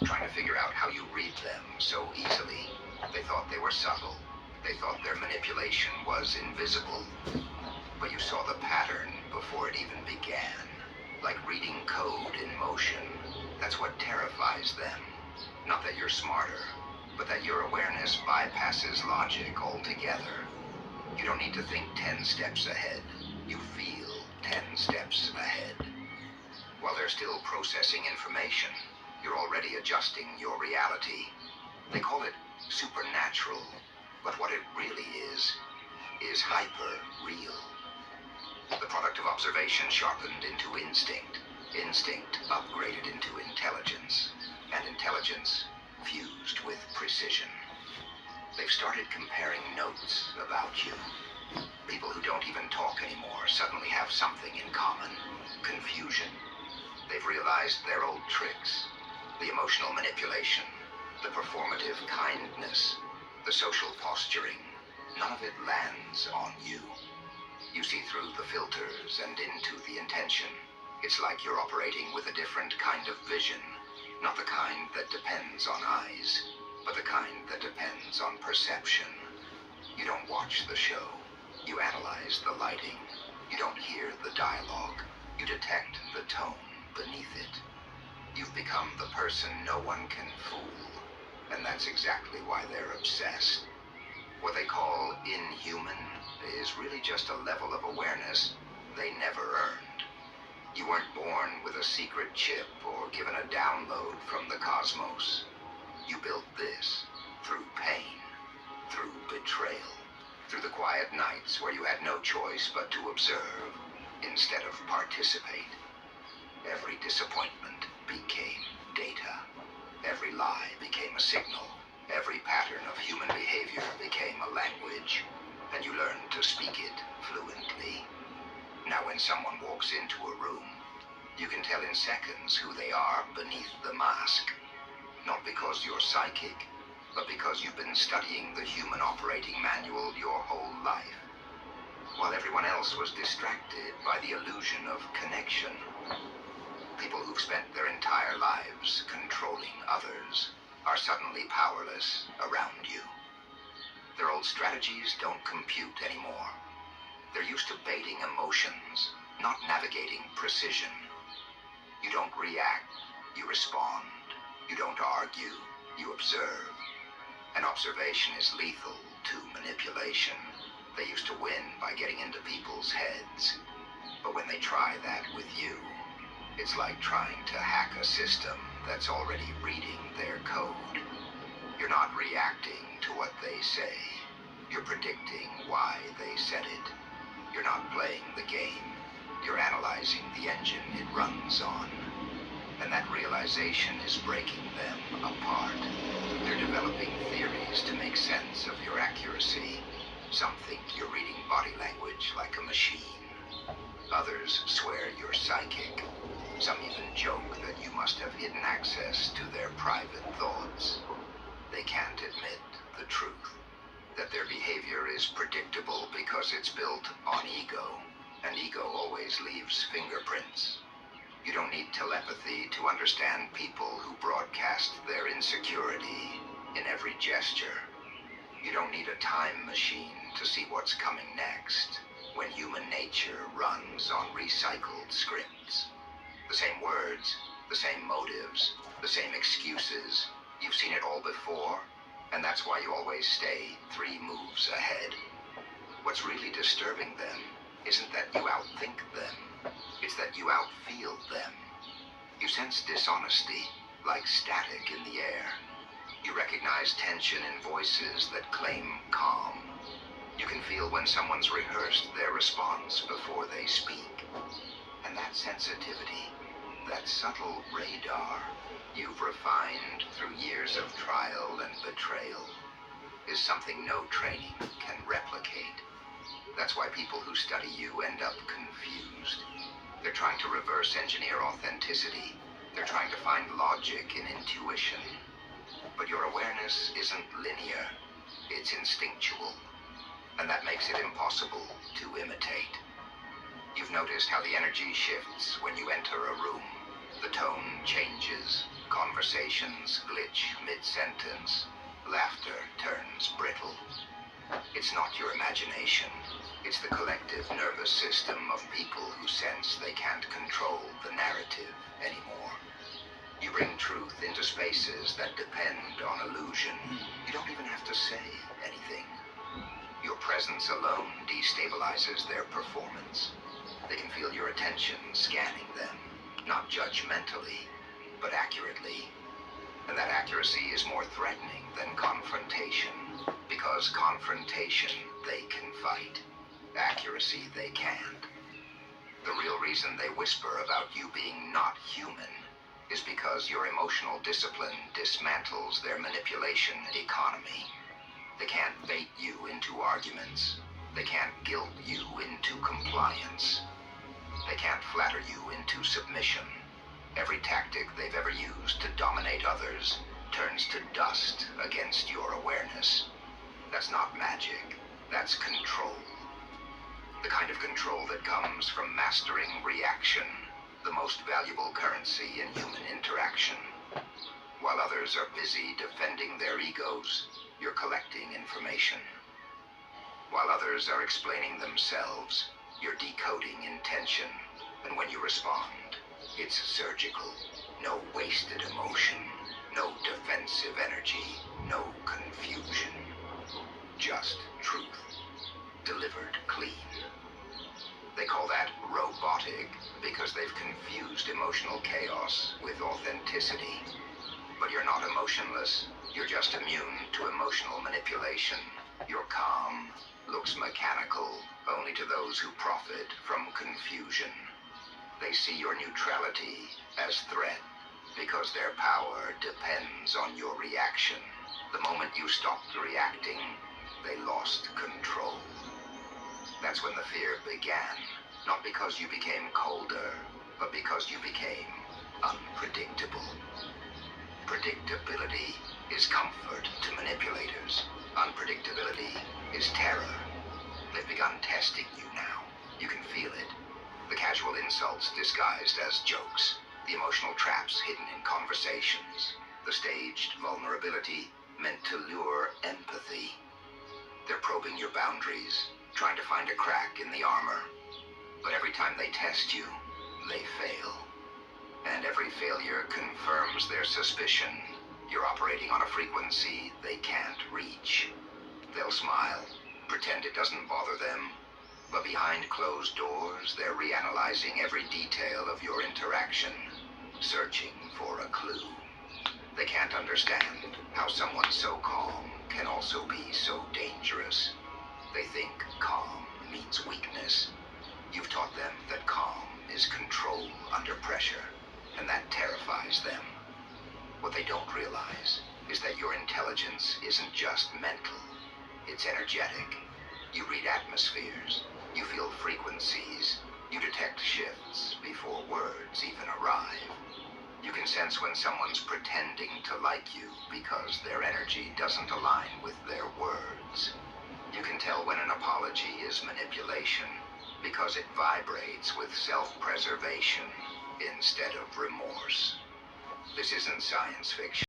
trying to figure out how you read them so easily. They thought they were subtle. They thought their manipulation was invisible. But you saw the pattern before it even began. Like reading code in motion. That's what terrifies them. Not that you're smarter, but that your awareness bypasses logic altogether. You don't need to think 10 steps ahead. You feel 10 steps ahead. While they're still processing information, you're already adjusting your reality. They call it supernatural, but what it really is hyper-real. The product of observation sharpened into instinct, instinct upgraded into intelligence, and intelligence fused with precision. They've started comparing notes about you. People who don't even talk anymore suddenly have something in common: confusion. They've realized their old tricks, the emotional manipulation, the performative kindness, the social posturing. None of it lands on you. You see through the filters and into the intention. It's like you're operating with a different kind of vision, not the kind that depends on eyes, but the kind that depends on perception. You don't watch the show. You analyze the lighting. You don't hear the dialogue. You detect the tone beneath it. You've become the person no one can fool, and that's exactly why they're obsessed. What they call inhuman is really just a level of awareness they never earned. You weren't born with a secret chip or given a download from the cosmos. You built this through pain, through betrayal, through the quiet nights where you had no choice but to observe instead of participate. Every disappointment became data. Every lie became a signal. Every pattern of human behavior became a language, and you learned to speak it fluently. Now when someone walks into a room, you can tell in seconds who they are beneath the mask. Not because you're psychic, but because you've been studying the human operating manual your whole life. While everyone else was distracted by the illusion of connection. People who've spent their entire lives controlling others are suddenly powerless around you. Their old strategies don't compute anymore. They're used to baiting emotions, not navigating precision. You don't react, you respond. You don't argue, you observe. And observation is lethal to manipulation. They used to win by getting into people's heads. But when they try that with you, it's like trying to hack a system that's already reading their code. You're not reacting to what they say. You're predicting why they said it. You're not playing the game. You're analyzing the engine it runs on. And that realization is breaking them apart. They're developing theories to make sense of your accuracy. Some think you're reading body language like a machine. Others swear you're psychic. Some even joke that you must have hidden access to their private thoughts. They can't admit the truth, that their behavior is predictable because it's built on ego, and ego always leaves fingerprints. You don't need telepathy to understand people who broadcast their insecurity in every gesture. You don't need a time machine to see what's coming next when human nature runs on recycled scripts. The same words, the same motives, the same excuses. You've seen it all before, and that's why you always stay 3 moves ahead. What's really disturbing them isn't that you outthink them, it's that you outfeel them. You sense dishonesty, like static in the air. You recognize tension in voices that claim calm. You can feel when someone's rehearsed their response before they speak. And that sensitivity, that subtle radar you've refined through years of trial and betrayal, is something no training can replicate. That's why people who study you end up confused. They're trying to reverse engineer authenticity. They're trying to find logic in intuition. But your awareness isn't linear. It's instinctual. And that makes it impossible to imitate. You've noticed how the energy shifts when you enter a room. The tone changes. Conversations glitch mid-sentence. Laughter turns brittle. It's not your imagination. It's the collective nervous system of people who sense they can't control the narrative anymore. You bring truth into spaces that depend on illusion. You don't even have to say anything. Your presence alone destabilizes their performance. They can feel your attention scanning them, not judgmentally, but accurately. And that accuracy is more threatening than confrontation, because confrontation they can fight. Accuracy they can't. The real reason they whisper about you being not human is because your emotional discipline dismantles their manipulation economy. They can't bait you into arguments. They can't guilt you into compliance. They can't flatter you into submission. Every tactic they've ever used to dominate others turns to dust against your awareness. That's not magic. That's control. The kind of control that comes from mastering reaction, the most valuable currency in human interaction. While others are busy defending their egos, you're collecting information. While others are explaining themselves, you're decoding intention. And when you respond, it's surgical. No wasted emotion, no defensive energy, no confusion. Just truth, delivered clean. They call that robotic because they've confused emotional chaos with authenticity. But you're not emotionless. You're just immune to emotional manipulation. Your calm looks mechanical only to those who profit from confusion. They see your neutrality as threat because their power depends on your reaction. The moment you stopped reacting, they lost control. That's when the fear began, not because you became colder, but because you became unpredictable. Predictability is comfort to manipulators. Unpredictability is terror. They've begun testing you now. You can feel it. The casual insults disguised as jokes, the emotional traps hidden in conversations, the staged vulnerability meant to lure empathy. They're probing your boundaries, trying to find a crack in the armor. But every time they test you, they fail. And every failure confirms their suspicion. You're operating on a frequency they can't reach. They'll smile, pretend it doesn't bother them, but behind closed doors, they're reanalyzing every detail of your interaction, searching for a clue. They can't understand how someone so calm can also be so dangerous. They think calm means weakness. You've taught them that calm is control under pressure, and that terrifies them. What they don't realize is that your intelligence isn't just mental, it's energetic. You read atmospheres, you feel frequencies, you detect shifts before words even arrive. You can sense when someone's pretending to like you because their energy doesn't align with their words. You can tell when an apology is manipulation because it vibrates with self-preservation instead of remorse. This isn't science fiction.